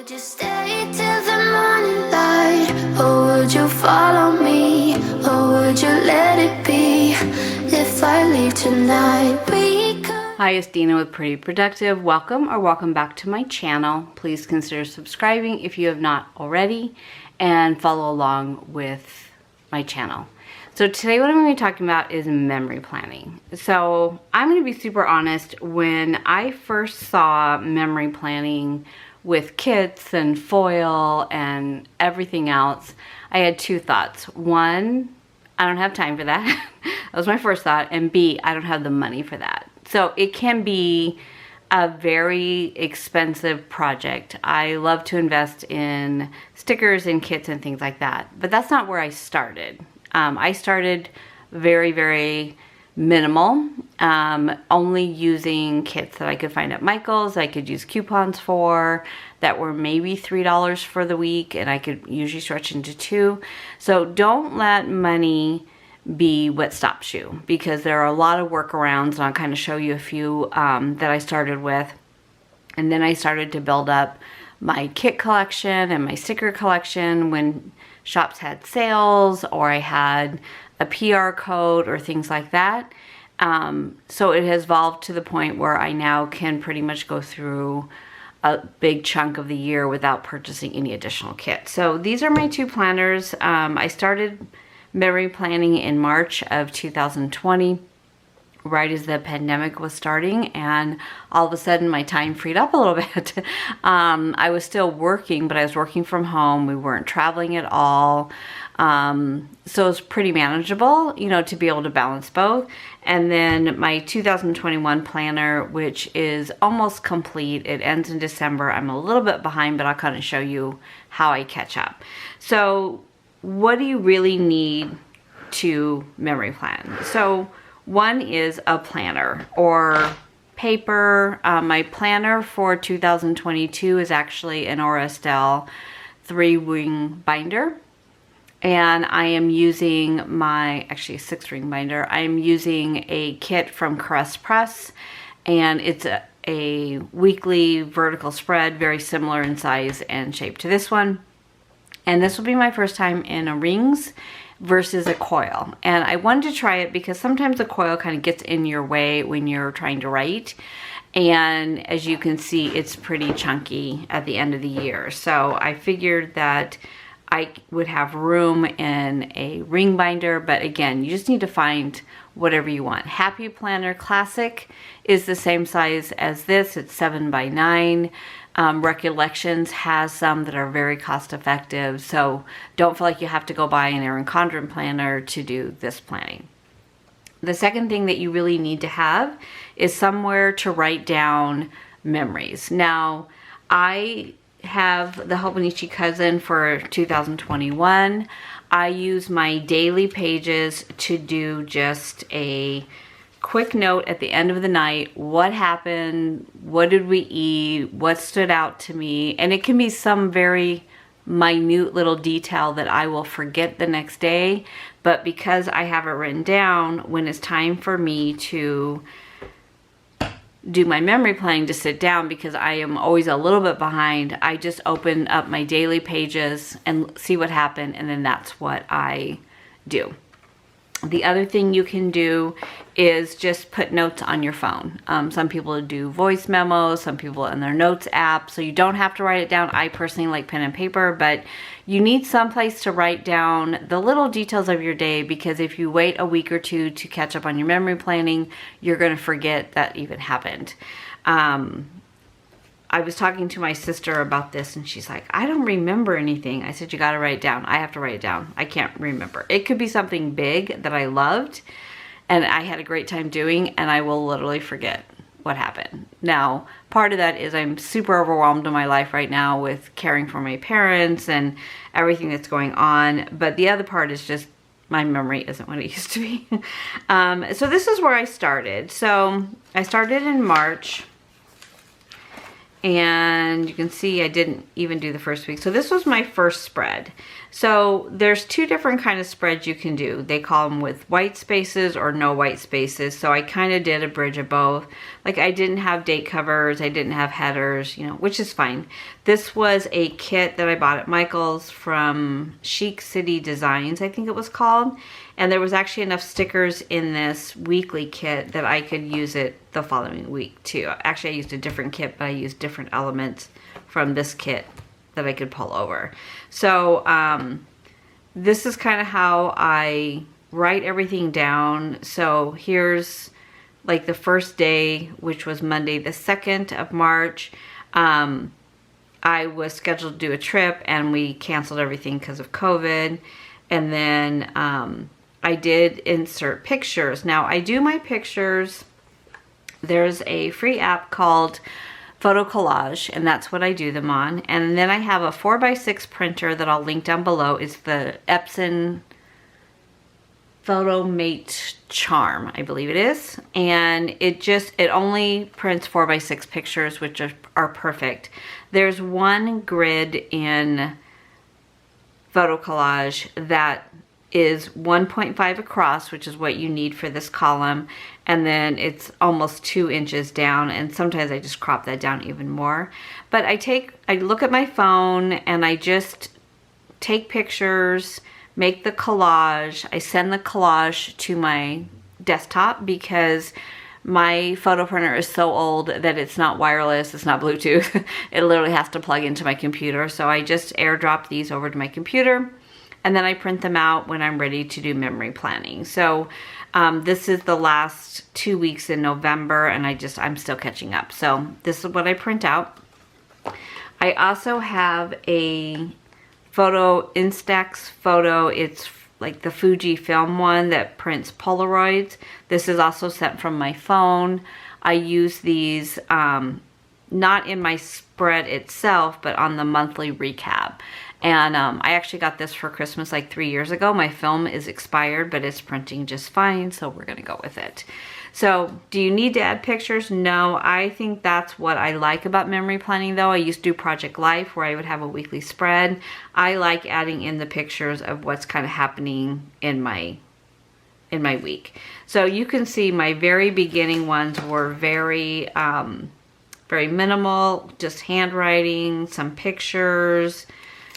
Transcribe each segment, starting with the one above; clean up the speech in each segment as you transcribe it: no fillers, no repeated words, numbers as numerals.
Would you stay till the morning light, or would you follow me, or would you let it be? If I leave tonight, we could... Hi, it's Dina with Pretty Productive. Welcome or welcome back to my channel. Please consider subscribing if you have not already, and follow along with my channel. So today what I'm going to be talking about is memory planning. So I'm going to be super honest, when I first saw memory planning with kits and foil and everything else, I had two thoughts. One, I don't have time for that. That was my first thought. And B, I don't have the money for that. So it can be a very expensive project. I love to invest in stickers and kits and things like that, but that's not where I started. I started very, very minimal, only using kits that I could find at Michael's, I could use coupons for, that were maybe $3 for the week, and I could usually stretch into $2. So don't let money be what stops you, because there are a lot of workarounds, and I'll kind of show you a few that I started with. And then I started to build up my kit collection and my sticker collection when shops had sales, or I had a PR code or things like that. So it has evolved to the point where I now can pretty much go through a big chunk of the year without purchasing any additional kits. So these are my two planners. I started memory planning in March of 2020, right as the pandemic was starting, and all of a sudden my time freed up a little bit. I was still working, but I was working from home. We weren't traveling at all. So it was pretty manageable, you know, to be able to balance both. And then my 2021 planner, which is almost complete. It ends in December. I'm a little bit behind, but I'll kind of show you how I catch up. So what do you really need to memory plan? So one is a planner or paper. My planner for 2022 is actually an Orestel 3-ring binder. And I am using my, actually 6-ring binder. I'm using a kit from Caress Press, and it's a weekly vertical spread, very similar in size and shape to this one. And this will be my first time in a rings versus a coil. And I wanted to try it because sometimes the coil kind of gets in your way when you're trying to write. And as you can see, it's pretty chunky at the end of the year. So I figured that I would have room in a ring binder, but again, you just need to find whatever you want. Happy Planner Classic is the same size as this. It's 7 by 9. Recollections has some that are very cost effective, so don't feel like you have to go buy an Erin Condren planner to do this planning. The second thing that you really need to have is somewhere to write down memories. Now, I have the Hobonichi Cousin for 2021. I use my daily pages to do just a quick note at the end of the night. What happened? What did we eat? What stood out to me? And it can be some very minute little detail that I will forget the next day. But because I have it written down, when it's time for me to do my memory planning, to sit down, because I am always a little bit behind, I just open up my daily pages and see what happened, and then that's what I do. The other thing you can do is just put notes on your phone. Some people do voice memos, some people in their notes app, so you don't have to write it down. I personally like pen and paper, but you need some place to write down the little details of your day, because if you wait a week or two to catch up on your memory planning, you're going to forget that even happened. I was talking to my sister about this, and she's like, I don't remember anything. I said, you got to write it down. I have to write it down. I can't remember. It could be something big that I loved and I had a great time doing, and I will literally forget what happened. Now, part of that is I'm super overwhelmed in my life right now with caring for my parents and everything that's going on. But the other part is just my memory isn't what it used to be. So this is where I started. So I started in March. and you can see I didn't even do the first week. So this was my first spread. So there's two different kind of spreads you can do. They call them with white spaces or no white spaces. So I kind of did a bridge of both. Like I didn't have date covers, I didn't have headers, you know, which is fine. This was a kit that I bought at Michael's from Chic City Designs, I think it was called. And there was actually enough stickers in this weekly kit that I could use it the following week too. Actually, I used a different kit, but I used different elements from this kit that I could pull over. So this is kind of how I write everything down. So here's like the first day, which was Monday the 2nd of March. I was scheduled to do a trip and we canceled everything because of COVID. And then I did insert pictures. Now I do my pictures. There's a free app called Photo Collage, and that's what I do them on. And then I have a 4x6 printer that I'll link down below. It's the Epson Photo Mate Charm, I believe it is. And it only prints 4x6 pictures, which are perfect. There's one grid in Photo Collage that is 1.5 across, which is what you need for this column, and then it's almost 2 inches down, and sometimes I just crop that down even more. But I look at my phone and I just take pictures, make the collage. I send the collage to my desktop because my photo printer is so old that it's not wireless, it's not Bluetooth. It literally has to plug into my computer. So I just airdrop these over to my computer, and then I print them out when I'm ready to do memory planning. So this is the last 2 weeks in November, and I'm still catching up. So this is what I print out. I also have a photo, Instax photo. It's like the Fuji film one that prints Polaroids. This is also sent from my phone. I use these not in my spread itself, but on the monthly recap. And I actually got this for Christmas like 3 years ago. My film is expired, but it's printing just fine, so we're gonna go with it. So do you need to add pictures? No, I think that's what I like about memory planning though. I used to do Project Life where I would have a weekly spread. I like adding in the pictures of what's kind of happening in my week. So you can see my very beginning ones were very minimal, just handwriting, some pictures,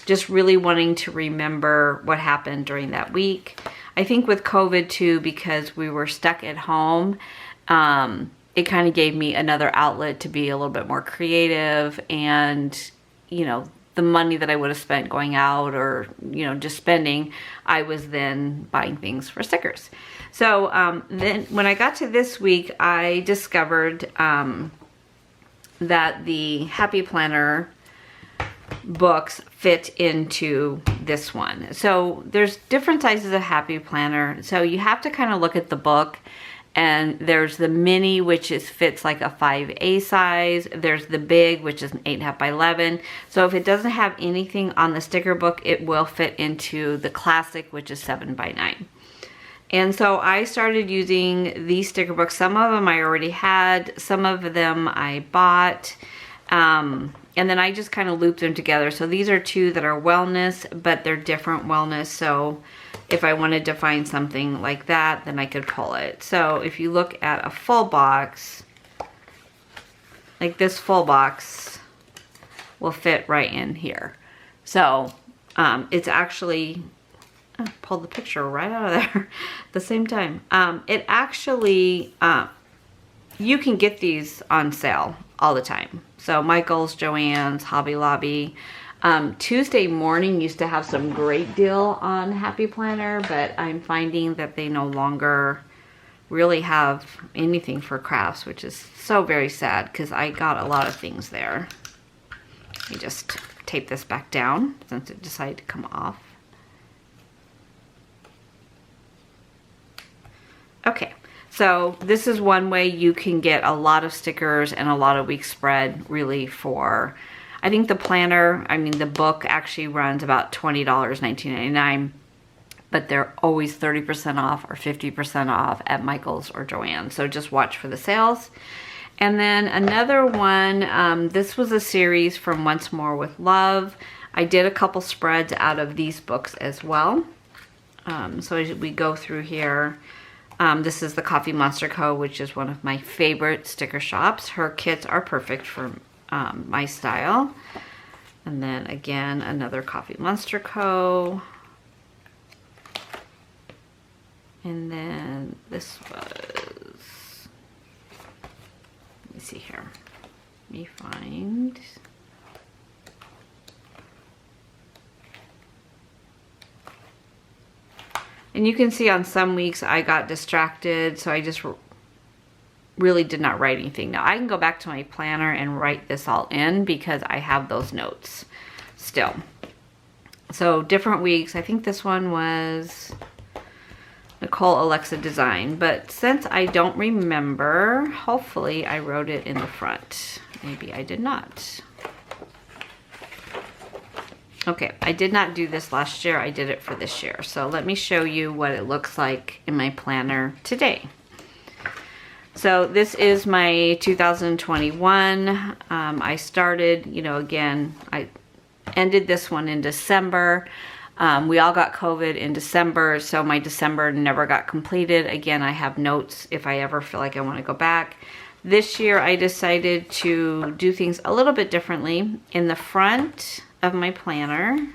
just really wanting to remember what happened during that week. I think with COVID too, because we were stuck at home, it kind of gave me another outlet to be a little bit more creative, and, you know, the money that I would have spent going out or, you know, just spending, I was then buying things for stickers. So then when I got to this week, I discovered that the Happy Planner books fit into this one. So there's different sizes of Happy Planner. So you have to kind of look at the book, and there's the mini, which fits like a 5A size. There's the big, which is an 8.5 by 11. So if it doesn't have anything on the sticker book, it will fit into the classic, which is 7 by 9. And so I started using these sticker books. Some of them I already had, some of them I bought. And then I just kind of looped them together. So these are two that are wellness, but they're different wellness. So if I wanted to find something like that, then I could pull it. So if you look at a full box, like this full box will fit right in here. So it's actually, I pulled the picture right out of there at the same time. It actually, you can get these on sale all the time. So Michael's, Joann's, Hobby Lobby. Tuesday Morning used to have some great deal on Happy Planner, but I'm finding that they no longer really have anything for crafts, which is so very sad because I got a lot of things there. Let me just tape this back down since it decided to come off. Okay. So this is one way you can get a lot of stickers and a lot of week spread really for, I think the planner, I mean the book actually runs about $20, $19.99, but they're always 30% off or 50% off at Michael's or Joann's. So just watch for the sales. And then another one, this was a series from Once More with Love. I did a couple spreads out of these books as well. So as we go through here, this is the Coffee Monsterz Co, which is one of my favorite sticker shops. Her kits are perfect for my style. And then again, another Coffee Monsterz Co. And then this was, let me see here. Let me find. And you can see on some weeks I got distracted, so I just really did not write anything. Now I can go back to my planner and write this all in because I have those notes still. So different weeks. I think this one was Nicole Alexa Design, but since I don't remember, hopefully I wrote it in the front. Maybe I did not. Okay, I did not do this last year. I did it for this year. So let me show you what it looks like in my planner today. So this is my 2021. I started, you know, again, I ended this one in December. We all got COVID in December, so my December never got completed. Again, I have notes if I ever feel like I want to go back. This year I decided to do things a little bit differently. In the front of my planner,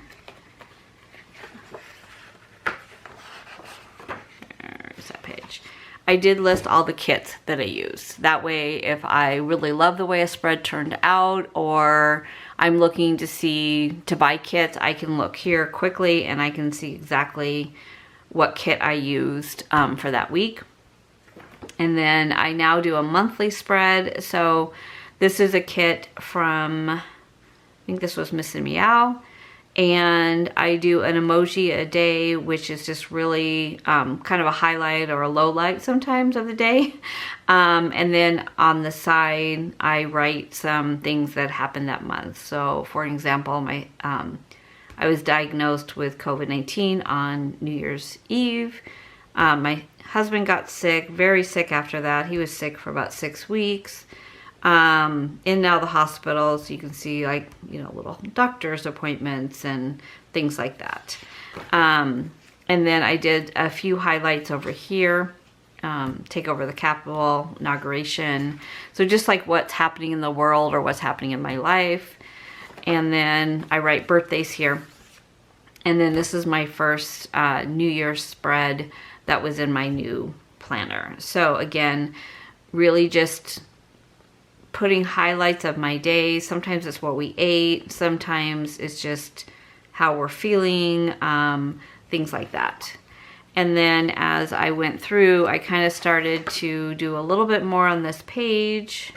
there's that page, I did list all the kits that I use. That way, if I really love the way a spread turned out, or I'm looking to buy kits, I can look here quickly and I can see exactly what kit I used for that week. And then I now do a monthly spread. So this is a kit from, I think this was Miss and Meow, and I do an emoji a day, which is just really kind of a highlight or a low light sometimes of the day. And then on the side, I write some things that happened that month. So for example, I was diagnosed with COVID-19 on New Year's Eve. My husband got sick, very sick after that. He was sick for about 6 weeks. In and out of the hospital, so you can see, like, you know, little doctor's appointments and things like that. And then I did a few highlights over here, take over the Capitol, inauguration. So just like what's happening in the world or what's happening in my life. And then I write birthdays here. And then this is my first New Year's spread that was in my new planner. So again, really just putting highlights of my day. Sometimes it's what we ate. Sometimes it's just how we're feeling, things like that. And then as I went through, I kind of started to do a little bit more on this page.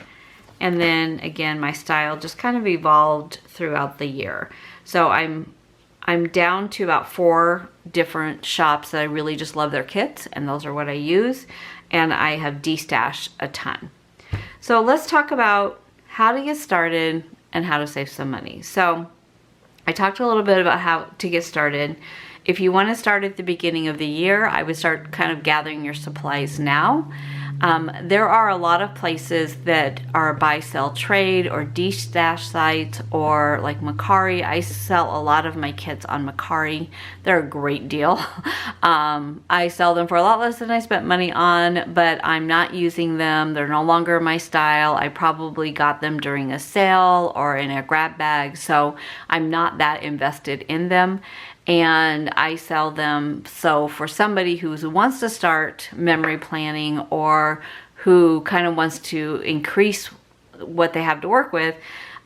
And then again, my style just kind of evolved throughout the year. So I'm down to about 4 different shops that I really just love their kits, and those are what I use. And I have destashed a ton. So let's talk about how to get started and how to save some money. So I talked a little bit about how to get started. If you want to start at the beginning of the year, I would start kind of gathering your supplies now. There are a lot of places that are buy, sell, trade or destash sites, or like Mercari. I sell a lot of my kits on Mercari. They're a great deal. I sell them for a lot less than I spent money on, but I'm not using them. They're no longer my style. I probably got them during a sale or in a grab bag, so I'm not that invested in them. And I sell them. So for somebody who wants to start memory planning, or who kind of wants to increase what they have to work with,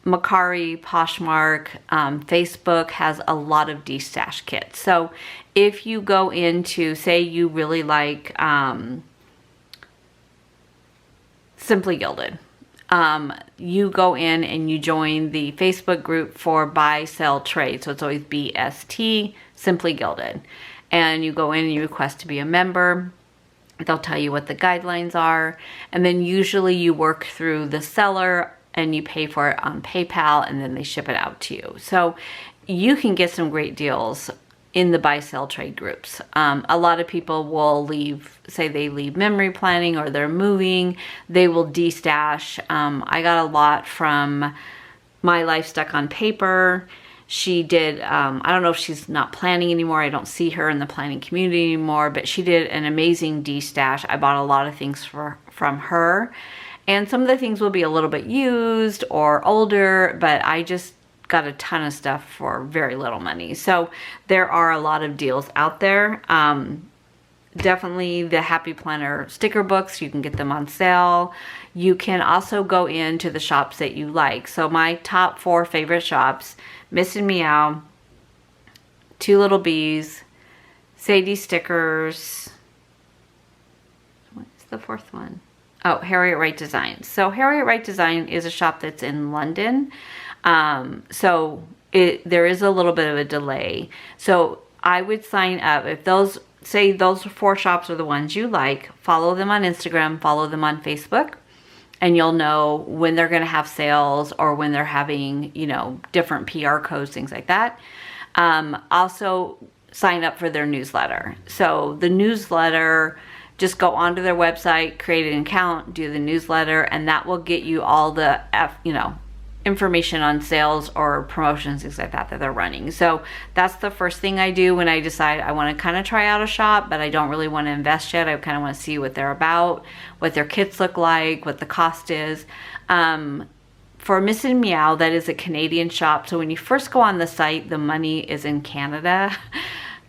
Mercari, Postmark, Facebook has a lot of destash kits. So if you go into, say you really like Simply Gilded, you go in and you join the Facebook group for buy, sell, trade. So it's always BST, Simply Gilded. And you go in and you request to be a member. They'll tell you what the guidelines are. And then usually you work through the seller and you pay for it on PayPal, and then they ship it out to you. So you can get some great deals in the buy sell trade groups. A lot of people will say they leave memory planning or they're moving, they will destash. I got a lot from My Life Stuck on Paper. She did, I don't know if she's not planning anymore. I don't see her in the planning community anymore, but she did an amazing destash. I bought a lot of things from her, and some of the things will be a little bit used or older, but I just got a ton of stuff for very little money. So there are a lot of deals out there. Definitely the Happy Planner sticker books, you can get them on sale. You can also go into the shops that you like. So my top 4 favorite shops: Miss and Meow, Two Little Bees, Sadies Stickers. What's the 4th one? Oh, Harriet Wright Designs. So Harriet Wright Design is a shop that's in London. So there is a little bit of a delay. So I would sign up if those 4 shops are the ones you like. Follow them on Instagram, follow them on Facebook, and you'll know when they're going to have sales or when they're having, you know, different PR codes, things like that. Also sign up for their newsletter. So the newsletter, just go onto their website, create an account, do the newsletter, and that will get you all the, information on sales or promotions, things like that they're running. So that's the first thing I do when I decide I want to kind of try out a shop, but I don't really want to invest yet. I kind of want to see what they're about, what their kits look like, what the cost is. For Miss and Meow, that is a Canadian shop. So when you first go on the site, the money is in Canada,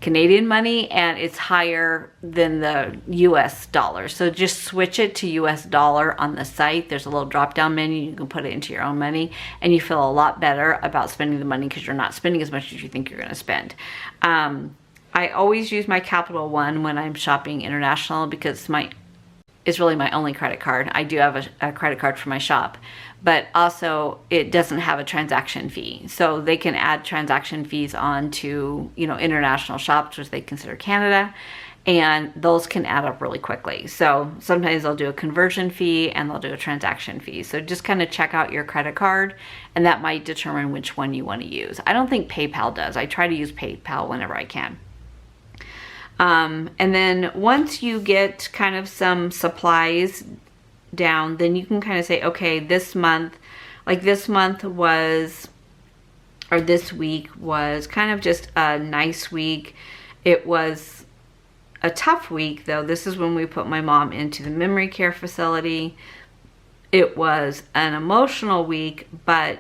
Canadian money, and it's higher than the US dollar. So just switch it to US dollar on the site. There's a little drop down menu. You can put it into your own money, and you feel a lot better about spending the money because you're not spending as much as you think you're going to spend. I always use my Capital One when I'm shopping international because it's really my only credit card. I do have a credit card for my shop, but also it doesn't have a transaction fee. So they can add transaction fees on to, international shops, which they consider Canada, and those can add up really quickly. So sometimes they'll do a conversion fee and they'll do a transaction fee. So just kind of check out your credit card, and that might determine which one you want to use. I don't think PayPal does. I try to use PayPal whenever I can. And then once you get kind of some supplies down, then you can kind of say, okay, this month was, or this week was kind of just a nice week. It was a tough week though. This is when we put my mom into the memory care facility. It was an emotional week, but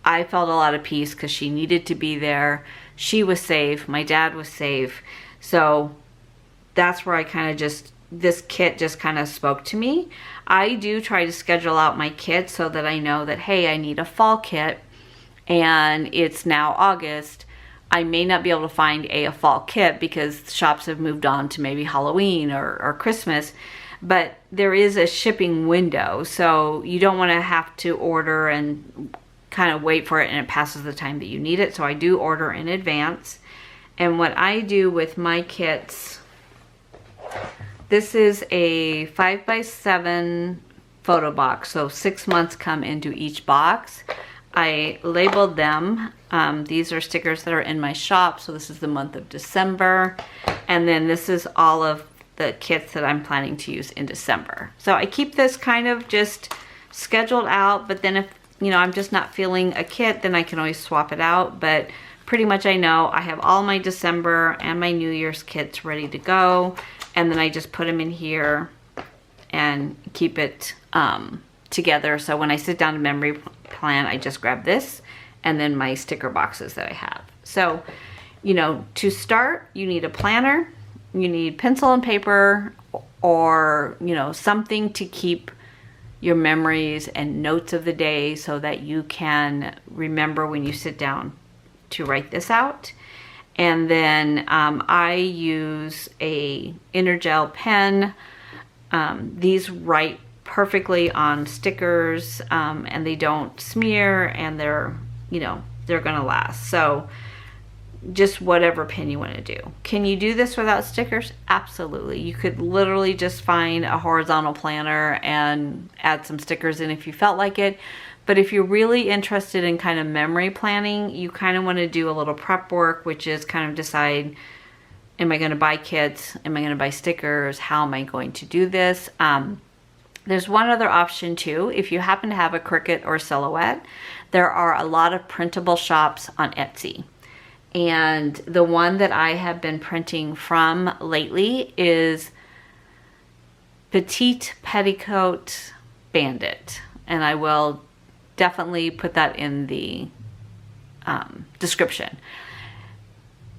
I felt a lot of peace because she needed to be there. She was safe. My dad was safe. So that's where I kind of this kit just kind of spoke to me. I do try to schedule out my kit so that I know that, hey, I need a fall kit and it's now August. I may not be able to find a fall kit because shops have moved on to maybe Halloween or Christmas, but there is a shipping window. So you don't want to have to order and kind of wait for it and it passes the time that you need it. So I do order in advance. And what I do with my kits, this is a 5x7 photo box. So 6 months come into each box. I labeled them. These are stickers that are in my shop. So this is the month of December. And then this is all of the kits that I'm planning to use in December. So I keep this kind of just scheduled out. But then if, I'm just not feeling a kit, then I can always swap it out. But pretty much I know I have all my December and my New Year's kits ready to go, and then I just put them in here and keep it together. So when I sit down to memory plan, I just grab this and then my sticker boxes that I have. So, to start, you need a planner, you need pencil and paper, or, something to keep your memories and notes of the day so that you can remember when you sit down to write this out. And then I use a Intergel pen. These write perfectly on stickers, and they don't smear, and they're gonna last. So just whatever pen you want to do. Can you do this without stickers? Absolutely. You could literally just find a horizontal planner and add some stickers in if you felt like it. But if you're really interested in kind of memory planning, you kind of want to do a little prep work, which is kind of decide, am I going to buy kits? Am I going to buy stickers? How am I going to do this? There's one other option too. If you happen to have a Cricut or Silhouette, there are a lot of printable shops on Etsy. And the one that I have been printing from lately is Petite Petticoat Bandit. And I will definitely put that in the description.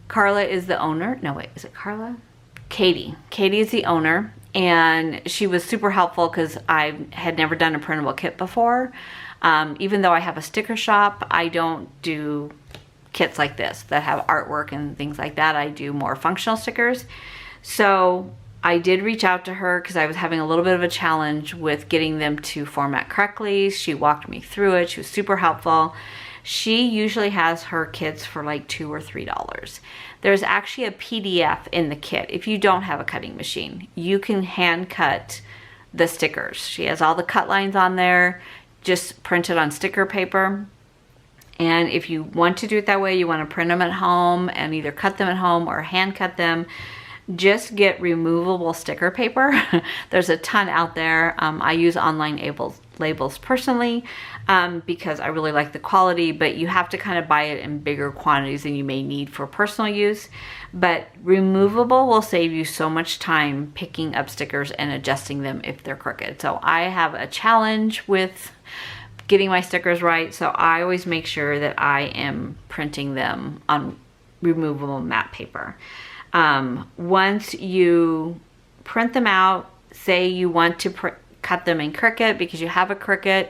Carla is the owner. No, wait, is it Carla? Katie. Katie is the owner, and she was super helpful because I had never done a printable kit before. Even though I have a sticker shop, I don't do kits like this that have artwork and things like that. I do more functional stickers. So I did reach out to her because I was having a little bit of a challenge with getting them to format correctly. She walked me through it. She was super helpful. She usually has her kits for like $2 or $3. There's actually a PDF in the kit. If you don't have a cutting machine, you can hand cut the stickers. She has all the cut lines on there, just printed on sticker paper. And if you want to do it that way, you want to print them at home and either cut them at home or hand cut them, just get removable sticker paper. There's a ton out there. I use online labels personally because I really like the quality, but you have to kind of buy it in bigger quantities than you may need for personal use. But removable will save you so much time picking up stickers and adjusting them if they're crooked. So I have a challenge with getting my stickers right, so I always make sure that I am printing them on removable matte paper. Once you print them out, say you want to cut them in Cricut because you have a Cricut,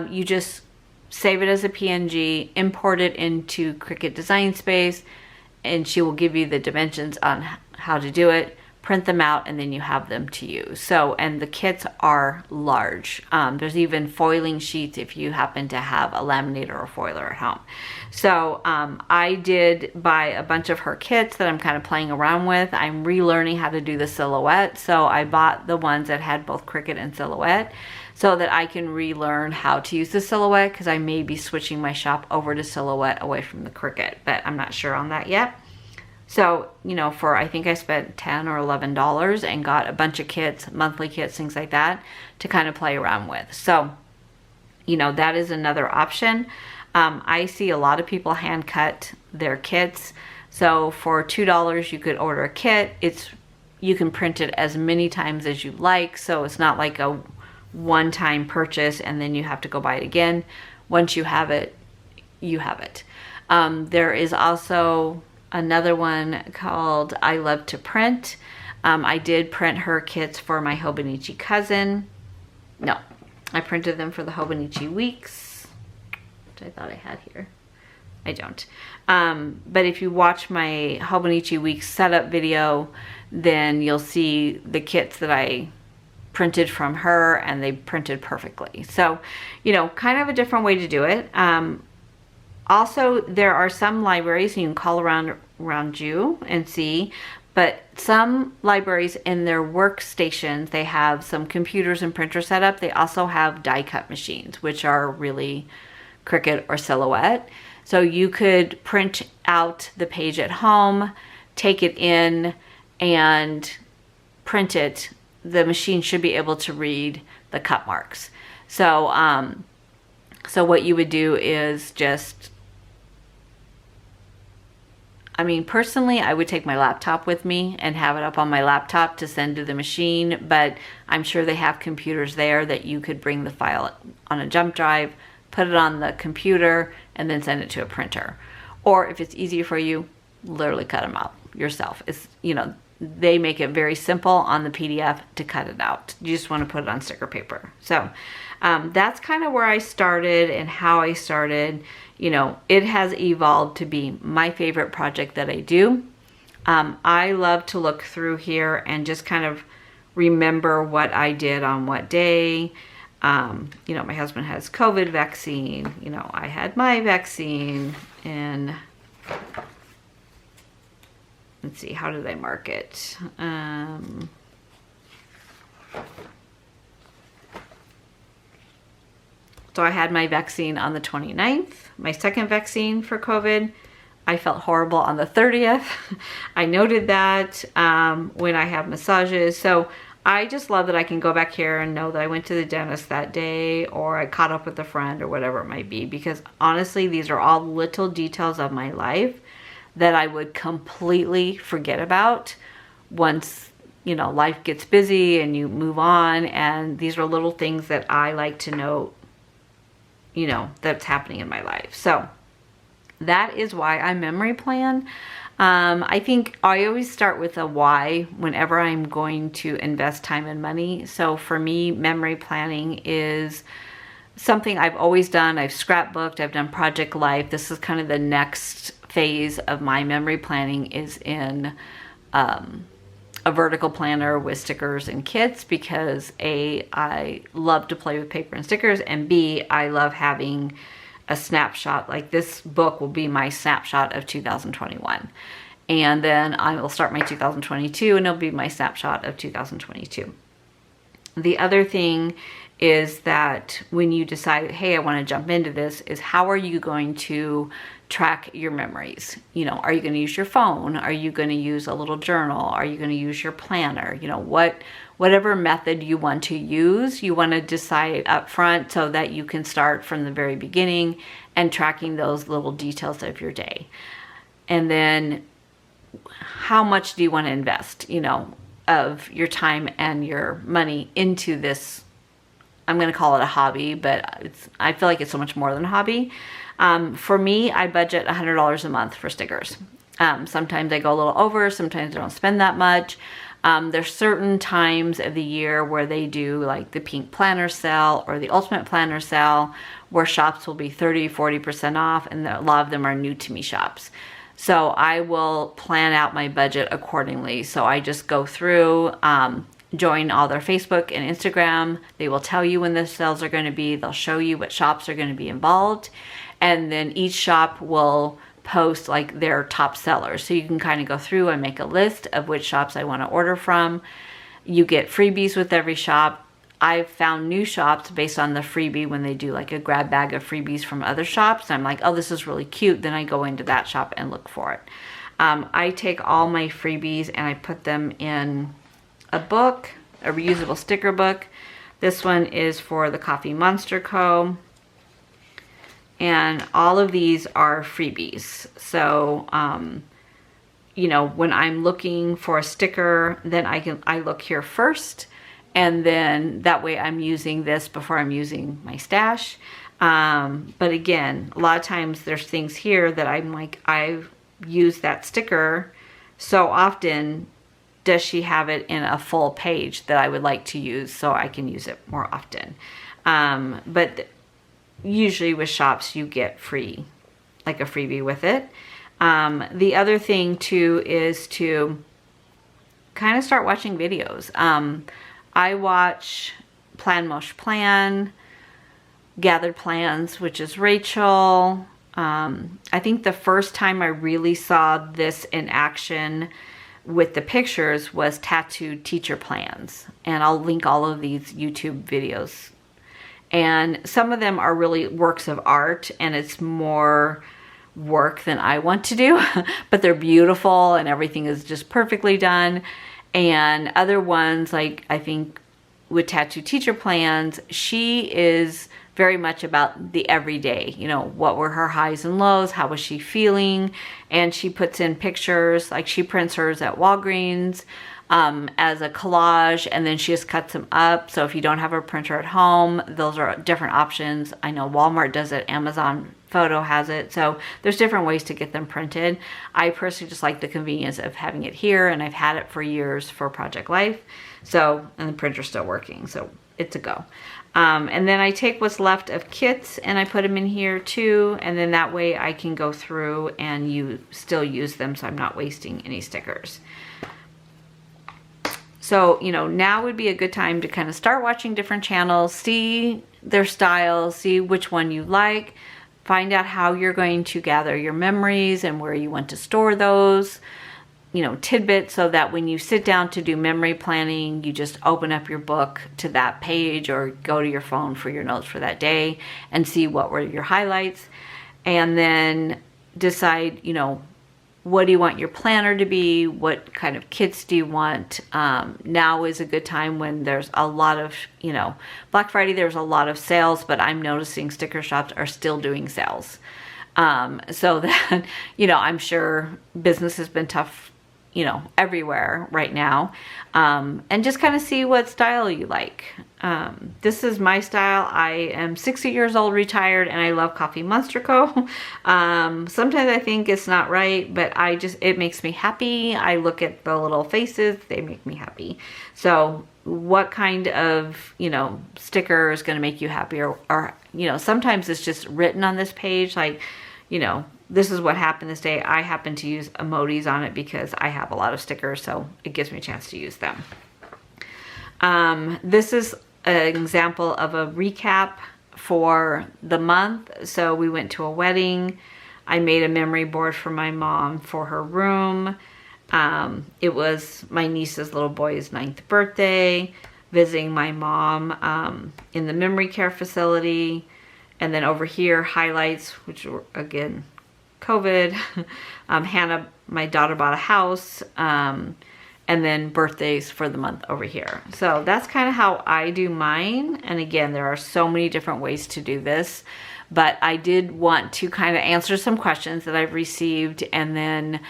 you just save it as a PNG, import it into Cricut Design Space, and she will give you the dimensions on how to do it, print them out, and then you have them to use. So, and the kits are large. There's even foiling sheets if you happen to have a laminator or foiler at home. So I did buy a bunch of her kits that I'm kind of playing around with. I'm relearning how to do the Silhouette. So I bought the ones that had both Cricut and Silhouette so that I can relearn how to use the Silhouette, because I may be switching my shop over to Silhouette away from the Cricut, but I'm not sure on that yet. So, you know, I think I spent $10 or $11 and got a bunch of kits, monthly kits, things like that to kind of play around with. So, you know, that is another option. I see a lot of people hand cut their kits. So for $2, you could order a kit. You can print it as many times as you like. So it's not like a one-time purchase and then you have to go buy it again. Once you have it, you have it. There is also another one called I Love to Print. I did print her kits for my Hobonichi cousin. No, I printed them for the Hobonichi Weeks, which I thought I had here. I don't. But if you watch my Hobonichi Weeks setup video, then you'll see the kits that I printed from her, and they printed perfectly. So, you know, kind of a different way to do it. Also, there are some libraries, and you can call around you and see, but some libraries in their workstations, they have some computers and printer setup. They also have die cut machines, which are really Cricut or Silhouette. So you could print out the page at home, take it in, and print it. The machine should be able to read the cut marks. So, so what you would do is just, I mean, personally, I would take my laptop with me and have it up on my laptop to send to the machine, but I'm sure they have computers there that you could bring the file on a jump drive, put it on the computer, and then send it to a printer. Or if it's easier for you, literally cut them out yourself. It's, you know, they make it very simple on the PDF to cut it out. You just want to put it on sticker paper. So that's kind of where I started and how I started. You know, it has evolved to be my favorite project that I do. I love to look through here and just kind of remember what I did on what day. You know, my husband has COVID vaccine. You know, I had my vaccine, and let's see, how did I mark it? So I had my vaccine on the 29th, my second vaccine for COVID. I felt horrible on the 30th. I noted that when I have massages. So I just love that I can go back here and know that I went to the dentist that day, or I caught up with a friend, or whatever it might be. Because honestly, these are all little details of my life that I would completely forget about once, you know, life gets busy and you move on. And these are little things that I like to know, you know, that's happening in my life. So that is why I memory plan. I think I always start with a why whenever I'm going to invest time and money. So for me, memory planning is something I've always done. I've scrapbooked, I've done Project Life. This is kind of the next phase of my memory planning, is in a vertical planner with stickers and kits, because A, I love to play with paper and stickers, and B, I love having a snapshot. Like this book will be my snapshot of 2021. And then I will start my 2022 and it'll be my snapshot of 2022. The other thing is that when you decide, hey, I want to jump into this, is how are you going to track your memories? You know, are you going to use your phone? Are you going to use a little journal? Are you going to use your planner? You know, whatever method you want to use, you want to decide up front so that you can start from the very beginning and tracking those little details of your day. And then how much do you want to invest, you know, of your time and your money into this? I'm going to call it a hobby, but I feel like it's so much more than a hobby. For me, I budget $100 a month for stickers. Sometimes I go a little over, sometimes I don't spend that much. There's certain times of the year where they do like the pink planner sale or the ultimate planner sale, where shops will be 30-40% off, and a lot of them are new to me shops. So I will plan out my budget accordingly. So I just go through, join all their Facebook and Instagram. They will tell you when the sales are going to be. They'll show you what shops are going to be involved. And then each shop will post like their top sellers. So you can kind of go through and make a list of which shops I want to order from. You get freebies with every shop. I've found new shops based on the freebie when they do like a grab bag of freebies from other shops. I'm like, oh, this is really cute. Then I go into that shop and look for it. I take all my freebies and I put them in a book, a reusable sticker book. This one is for the Coffee Monsterz Co. And all of these are freebies. So, you know, when I'm looking for a sticker, then I look here first. And then that way I'm using this before I'm using my stash. But again, a lot of times there's things here that I'm like, I've used that sticker so often. Does she have it in a full page that I would like to use so I can use it more often? But usually with shops you get free, like a freebie with it. The other thing too is to kind of start watching videos. I watch Plan Mosh Plan, Gathered Plans, which is Rachel. I think the first time I really saw this in action with the pictures was Tattooed Teacher Plans. And I'll link all of these YouTube videos. And some of them are really works of art, and it's more work than I want to do, but they're beautiful and everything is just perfectly done. And other ones, like I think with Tattoo Teacher Plans, she is very much about the everyday, you know, what were her highs and lows, how was she feeling, and she puts in pictures, like she prints hers at Walgreens as a collage, and then she just cuts them up. So if you don't have a printer at home, those are different options. I know Walmart does it, Amazon Photo has it, so there's different ways to get them printed. I personally just like the convenience of having it here, and I've had it for years for Project Life. So, and the printer's still working, so it's a go. And then I take what's left of kits and I put them in here too, and then that way I can go through and still use them, so I'm not wasting any stickers. So, you know, now would be a good time to kind of start watching different channels, see their styles, see which one you like, find out how you're going to gather your memories and where you want to store those. you know, tidbit so that when you sit down to do memory planning, you just open up your book to that page or go to your phone for your notes for that day and see what were your highlights, and then decide, you know, what do you want your planner to be? What kind of kits do you want? Now is a good time when there's a lot of, you know, Black Friday, there's a lot of sales, but I'm noticing sticker shops are still doing sales. So that, you know, I'm sure business has been tough, you know, everywhere right now. And just kind of see what style you like. This is my style. I am 60 years old, retired, and I love Coffee Monsterz Co. Sometimes I think it's not right, but it makes me happy. I look at the little faces, they make me happy. So what kind of, you know, sticker is going to make you happy? Or, you know, sometimes it's just written on this page, like, you know, this is what happened this day. I happen to use emojis on it because I have a lot of stickers, so it gives me a chance to use them. This is an example of a recap for the month. So we went to a wedding. I made a memory board for my mom for her room. It was my niece's little boy's 9th birthday, visiting my mom in the memory care facility. And then over here, highlights, which were, again, COVID. Hannah, my daughter, bought a house. And then birthdays for the month over here. So that's kind of how I do mine. And again, there are so many different ways to do this, but I did want to kind of answer some questions that I've received. And then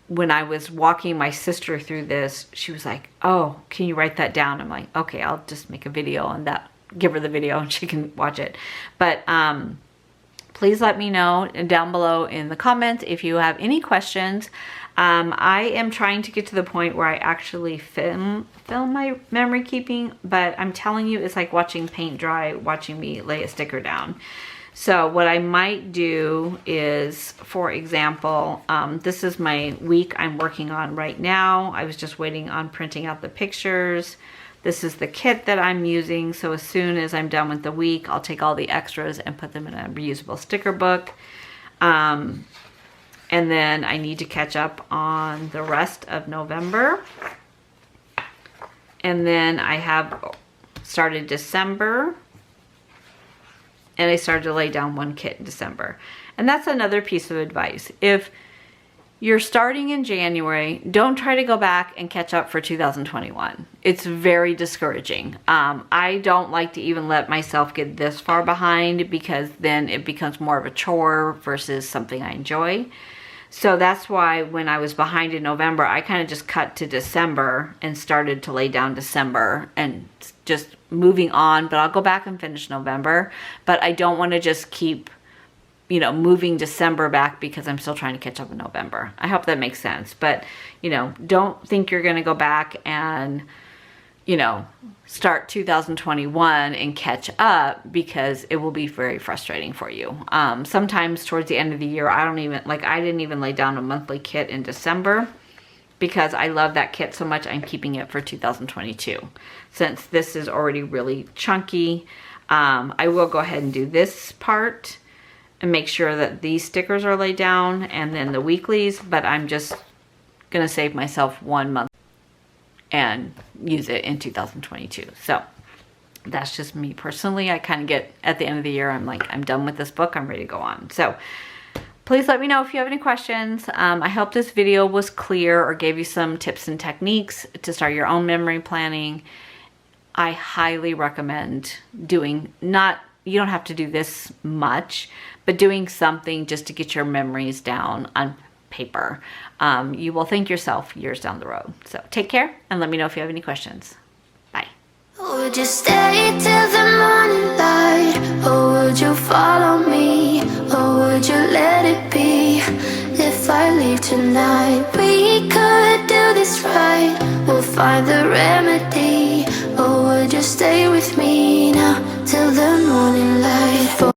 when I was walking my sister through this, she was like, oh, can you write that down? I'm like, okay, I'll just make a video on that, give her the video and she can watch it. But please let me know down below in the comments if you have any questions. I am trying to get to the point where I actually film my memory keeping, but I'm telling you, it's like watching paint dry, watching me lay a sticker down. So what I might do is, for example, this is my week I'm working on right now. I was just waiting on printing out the pictures. This is the kit that I'm using. So as soon as I'm done with the week, I'll take all the extras and put them in a reusable sticker book. And then I need to catch up on the rest of November. And then I have started December. And I started to lay down one kit in December. And that's another piece of advice. If you're starting in January, don't try to go back and catch up for 2021. It's very discouraging. I don't like to even let myself get this far behind because then it becomes more of a chore versus something I enjoy. So that's why when I was behind in November, I kind of just cut to December and started to lay down December and just moving on. But I'll go back and finish November. But I don't want to just keep, you know, moving December back because I'm still trying to catch up in November. I hope that makes sense. But, you know, don't think you're going to go back and, you know, start 2021 and catch up, because it will be very frustrating for you. Sometimes towards the end of the year, I didn't even lay down a monthly kit in December because I love that kit so much. I'm keeping it for 2022. Since this is already really chunky, I will go ahead and do this part and make sure that these stickers are laid down and then the weeklies, but I'm just gonna save myself 1 month and use it in 2022. So that's just me personally. I kind of get at the end of the year, I'm like, I'm done with this book, I'm ready to go on. So please let me know if you have any questions. I hope this video was clear or gave you some tips and techniques to start your own memory planning. I highly recommend doing, you don't have to do this much, but doing something just to get your memories down on paper. You will thank yourself years down the road. So take care and let me know if you have any questions. Bye. Would you stay till the morning light, or would you follow me, or would you let it be? If I leave tonight, we could do this right. We'll find the remedy. Or would you stay with me now till the morning light?